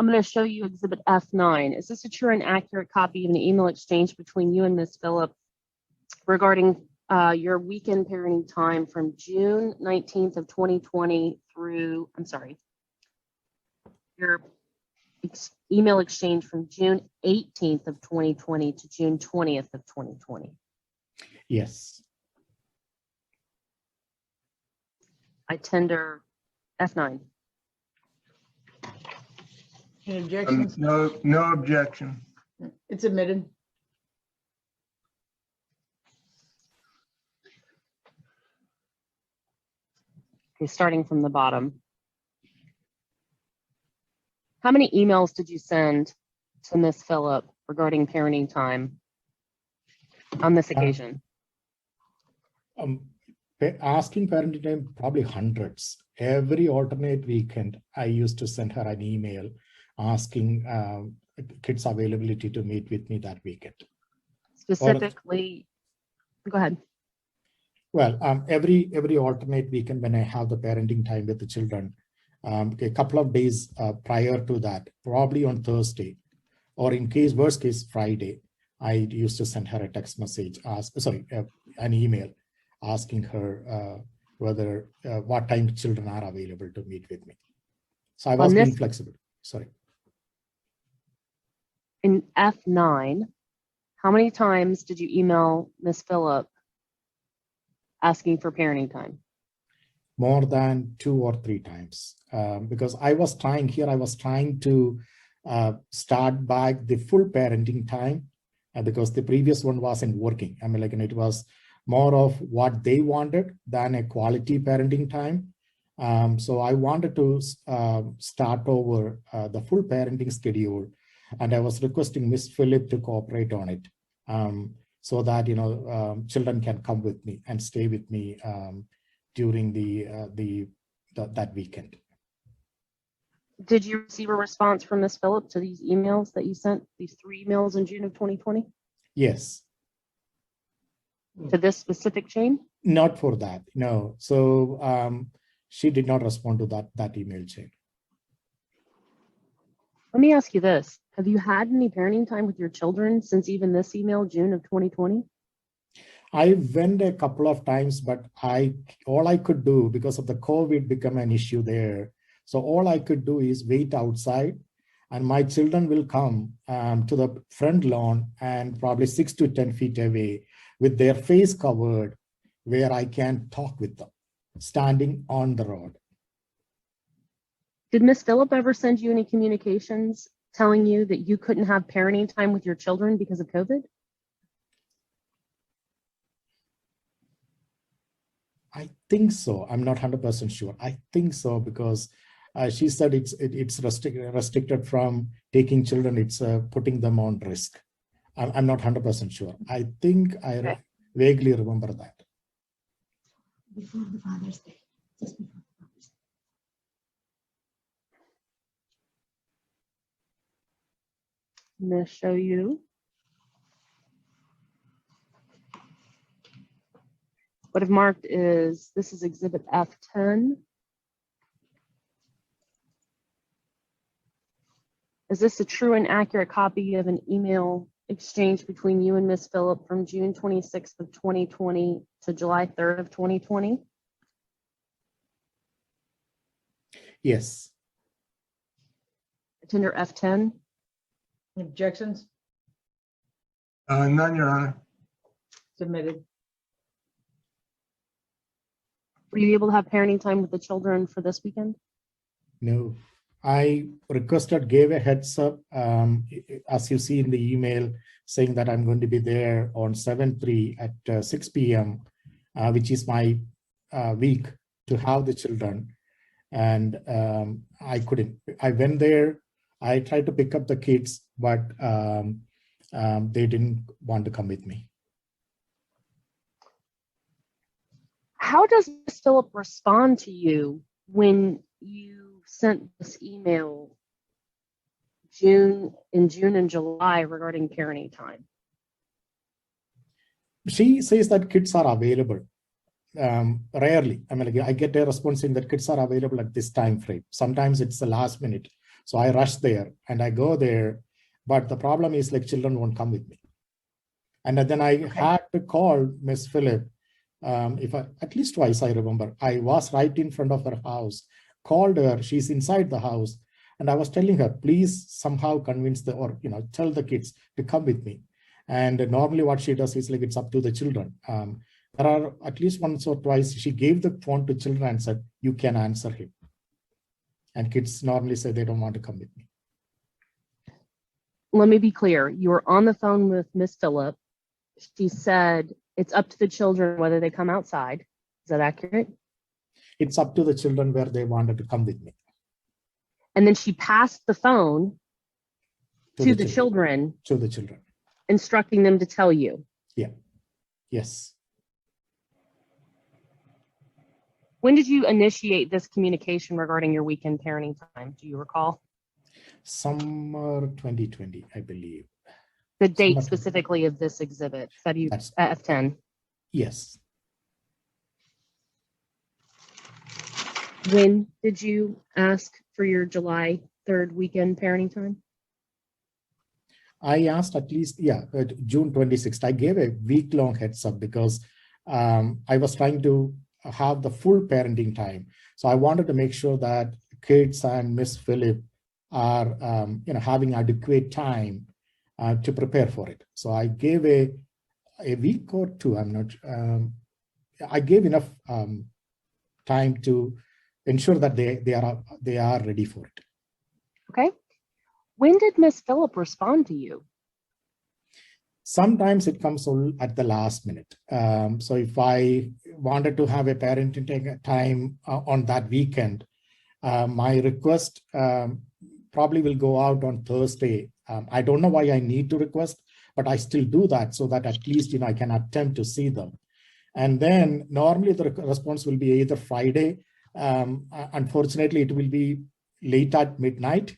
I'm going to show you Exhibit F9. Is this a true and accurate copy of an email exchange between you and Ms. Phillip regarding your weekend parenting time from June 19th of 2020 through, your email exchange from June 18th of 2020 to June 20th of 2020? Yes. I tender F9. Any objections? No objection. It's admitted. Okay, starting from the bottom. How many emails did you send to Ms. Phillip regarding parenting time on this occasion? Asking parenting time, probably hundreds. Every alternate weekend, I used to send her an email asking kids' availability to meet with me that weekend. Specifically, go ahead. Well, every alternate weekend when I have the parenting time with the children, a couple of days prior to that, probably on Thursday, or in case worst case Friday, I used to send her a text message, an email asking her whether what time children are available to meet with me. So I was being flexible. Sorry. In F9, how many times did you email Ms. Phillip asking for parenting time? More than 2 or 3 times, because I was trying to start back the full parenting time because the previous one wasn't working. I mean, it was more of what they wanted than a quality parenting time. So I wanted to start over the full parenting schedule, and I was requesting Miss Phillip to cooperate on it, so that children can come with me and stay with me during that weekend. Did you receive a response from Ms. Phillip to these emails that you sent, these 3 emails in June of 2020? Yes. To this specific chain? Not for that, no. So she did not respond to that email chain. Let me ask you this. Have you had any parenting time with your children since even this email, June of 2020? I went a couple of times, but all I could do, because of the COVID become an issue there. So all I could do is wait outside, and my children will come to the front lawn and probably 6 to 10 feet away with their face covered, where I can talk with them, standing on the road. Did Ms. Phillip ever send you any communications telling you that you couldn't have parenting time with your children because of COVID? I think so. I'm not 100% sure. I think so, because she said it's restricted from taking children. It's putting them on risk. I'm not 100% sure. I think I vaguely remember that. Before the Father's Day, just before the Father's Day. I'm going to show you what I've marked is, this is Exhibit F10. Is this a true and accurate copy of an email exchange between you and Ms. Phillip from June 26th of 2020 to July 3rd of 2020? Yes. Tender F10. Objections? None, Your Honor. Submitted. Were you able to have parenting time with the children for this weekend? No. I gave a heads up, as you see in the email, saying that I'm going to be there on 7/3 at 6 p.m., which is my week to have the children. And I couldn't. I went there. I tried to pick up the kids, but they didn't want to come with me. How does Ms. Phillip respond to you when you sent this email in June and July regarding parenting time? She says that kids are available. Rarely. I mean, I get a response saying that kids are available at this time frame. Sometimes it's the last minute. So I rush there and I go there, but the problem is like children won't come with me. And then I had to call Miss Phillip. At least twice I remember, I was right in front of her house, called her, she's inside the house. And I was telling her, please somehow convince tell the kids to come with me. And normally what she does is like, it's up to the children. There are at least once or twice, she gave the phone to children and said, you can answer him. And kids normally say they don't want to come with me. Let me be clear. You were on the phone with Miss Phillip. She said it's up to the children whether they come outside. Is that accurate? It's up to the children where they wanted to come with me. And then she passed the phone to the children, To the children. instructing them to tell you. Yeah. Yes. When did you initiate this communication regarding your weekend parenting time? Do you recall? Summer 2020, I believe. The date specifically of this exhibit, F10. Yes. When did you ask for your July 3rd weekend parenting time? I asked at least, June 26th. I gave a week-long heads up because I was trying to have the full parenting time. So I wanted to make sure that kids and Miss Phillip are having adequate time to prepare for it. So I gave a week or two. I gave enough time to ensure that they are ready for it. Okay. When did Miss Phillip respond to you? Sometimes it comes at the last minute. So if I wanted to have a parenting time on that weekend, my request probably will go out on Thursday. I don't know why I need to request, but I still do that so that at least I can attempt to see them. And then normally the response will be either Friday. Unfortunately, it will be late at midnight,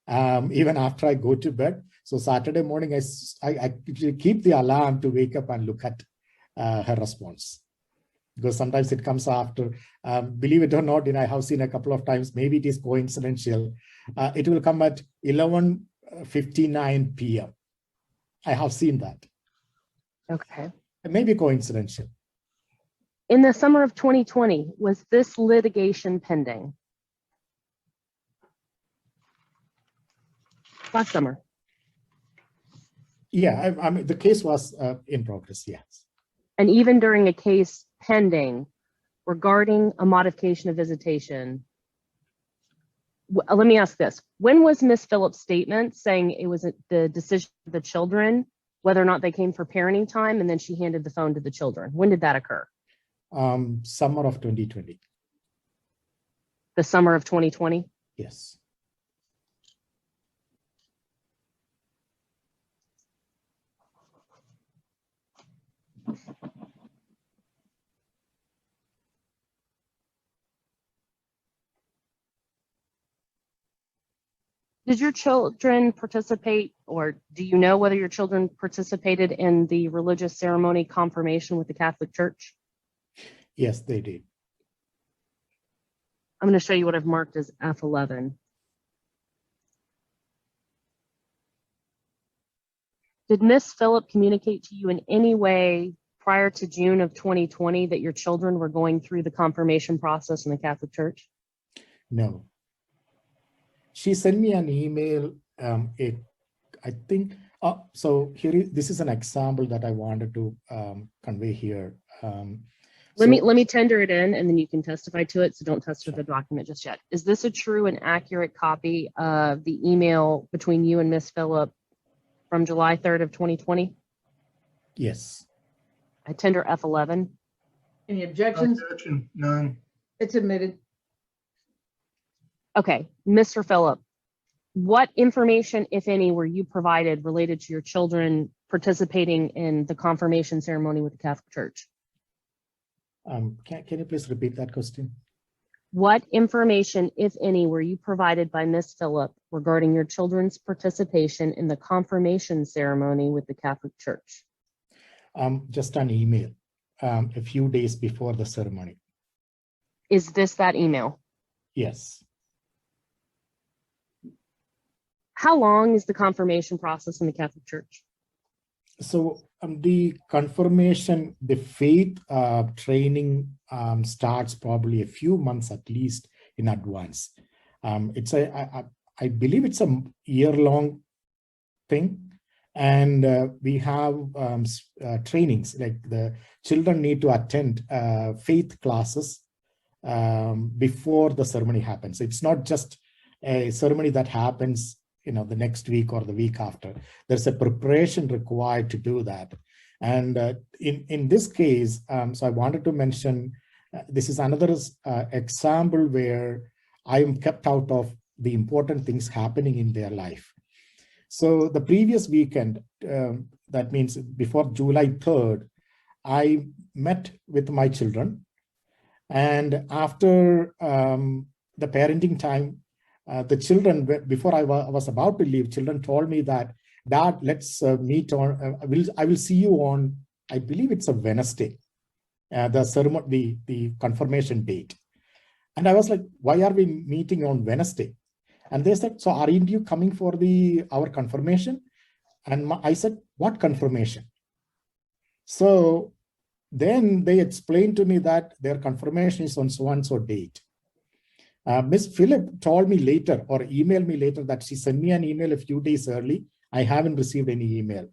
even after I go to bed. So Saturday morning, I keep the alarm to wake up and look at her response. Because sometimes it comes after, believe it or not, I have seen a couple of times, maybe it is coincidental. It will come at 11:59 p.m. I have seen that. Okay. It may be coincidental. In the summer of 2020, was this litigation pending? Last summer. Yeah, I mean, the case was in progress, yes. And even during a case pending regarding a modification of visitation, let me ask this. When was Ms. Phillips' statement saying it was the decision of the children, whether or not they came for parenting time, and then she handed the phone to the children? When did that occur? Summer of 2020. The summer of 2020? Yes. Did your children participate, or do you know whether your children participated in the religious ceremony confirmation with the Catholic Church? Yes, they did. I'm going to show you what I've marked as F11. Did Miss Phillip communicate to you in any way prior to June of 2020 that your children were going through the confirmation process in the Catholic Church? No. She sent me an email. I think. So this is an example that I wanted to convey here. Let me tender it in, and then you can testify to it. So don't test with the document just yet. Is this a true and accurate copy of the email between you and Miss Phillip from July 3rd of 2020? Yes. I tender F11. Any objections? Objection, none. It's admitted. Okay, Mr. Phillip, what information, if any, were you provided related to your children participating in the confirmation ceremony with the Catholic Church? Can you please repeat that question? What information, if any, were you provided by Miss Phillip regarding your children's participation in the confirmation ceremony with the Catholic Church? Just an email a few days before the ceremony. Is this that email? Yes. how long is the confirmation process in the Catholic Church? So the confirmation, the faith training starts probably a few months at least in advance. I believe it's a year-long thing. And we have trainings, like the children need to attend faith classes before the ceremony happens. It's not just a ceremony that happens, the next week or the week after. There's a preparation required to do that. And in this case, so I wanted to mention, this is another example where I am kept out of the important things happening in their life. So the previous weekend, that means before July 3rd, I met with my children. And after the parenting time, the children, before I was about to leave, children told me that, Dad, let's meet on, I will see you on, I believe it's a Wednesday, the ceremony, the confirmation date. And I was like, why are we meeting on Wednesday? And they said, so aren't you coming for our confirmation? And I said, what confirmation? So then they explained to me that their confirmation is on so-and-so date. Miss Phillip told me later, or emailed me later, that she sent me an email a few days early. I haven't received any email.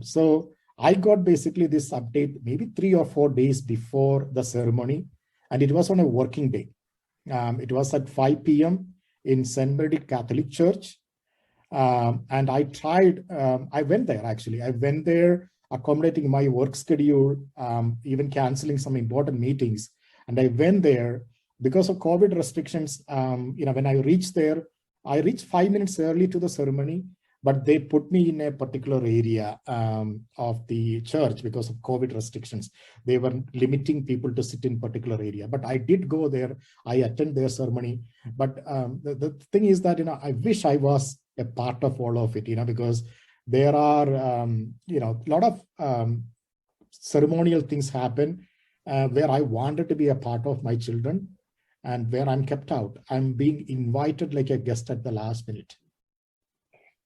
So I got basically this update maybe 3 or 4 days before the ceremony, and it was on a working day. It was at 5 p.m. in St. Benedict Catholic Church. And I tried, I went there actually. I went there accommodating my work schedule, even canceling some important meetings. And I went there because of COVID restrictions. When I reached there, I reached 5 minutes early to the ceremony, but they put me in a particular area of the church because of COVID restrictions. They were limiting people to sit in particular area, but I did go there. I attend their ceremony. But the thing is that, I wish I was a part of all of it, because there are, a lot of ceremonial things happen where I wanted to be a part of my children and where I'm kept out. I'm being invited like a guest at the last minute.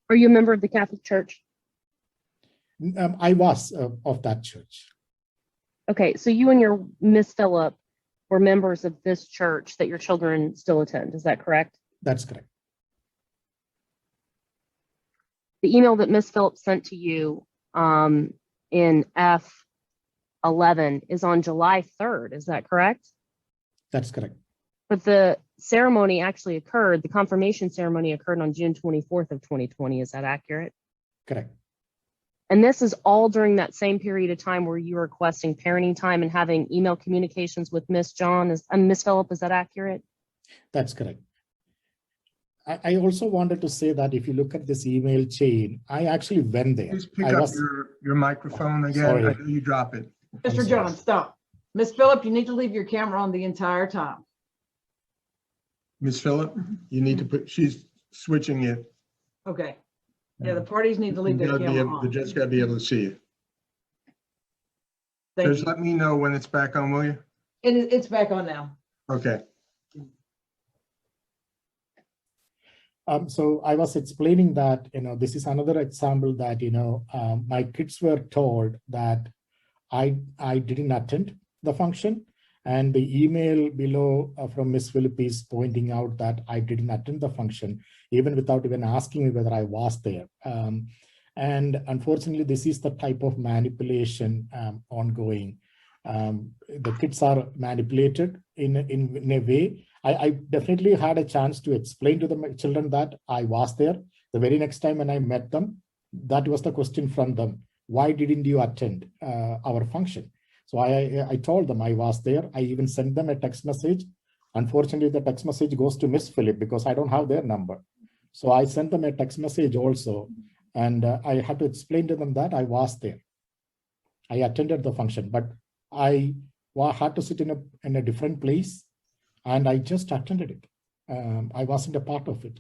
Are you a member of the Catholic Church? I was of that church. Okay, so you and your Miss Phillip were members of this church that your children still attend. Is that correct? That's correct. The email that Miss Phillip sent to you in F11 is on July 3rd. Is that correct? That's correct. But the ceremony actually occurred, the confirmation ceremony occurred on June 24th of 2020. Is that accurate? Correct. And this is all during that same period of time where you were requesting parenting time and having email communications with Miss Miss Phillip. Is that accurate? That's correct. I also wanted to say that if you look at this email chain, I actually went there. Please pick up your microphone again. Sorry. I know you drop it. Mr. John, stop. Miss Phillip, you need to leave your camera on the entire time. Miss Phillip, you need to she's switching it. Okay. Yeah, the parties need to leave their camera on. The judge got to be able to see it. Thank Just you. let me know when it's back on, will you? It's back on now. Okay. So I was explaining that, this is another example that, my kids were told that I didn't attend the function, and the email below from Miss Phillip is pointing out that I didn't attend the function, even without even asking me whether I was there. And unfortunately, this is the type of manipulation ongoing. The kids are manipulated in a way. I definitely had a chance to explain to the children that I was there. The very next time when I met them, that was the question from them. Why didn't you attend our function? So I told them I was there. I even sent them a text message. Unfortunately, the text message goes to Miss Phillip because I don't have their number. So I sent them a text message also. And I had to explain to them that I was there. I attended the function, but I had to sit in a different place, and I just attended it. I wasn't a part of it.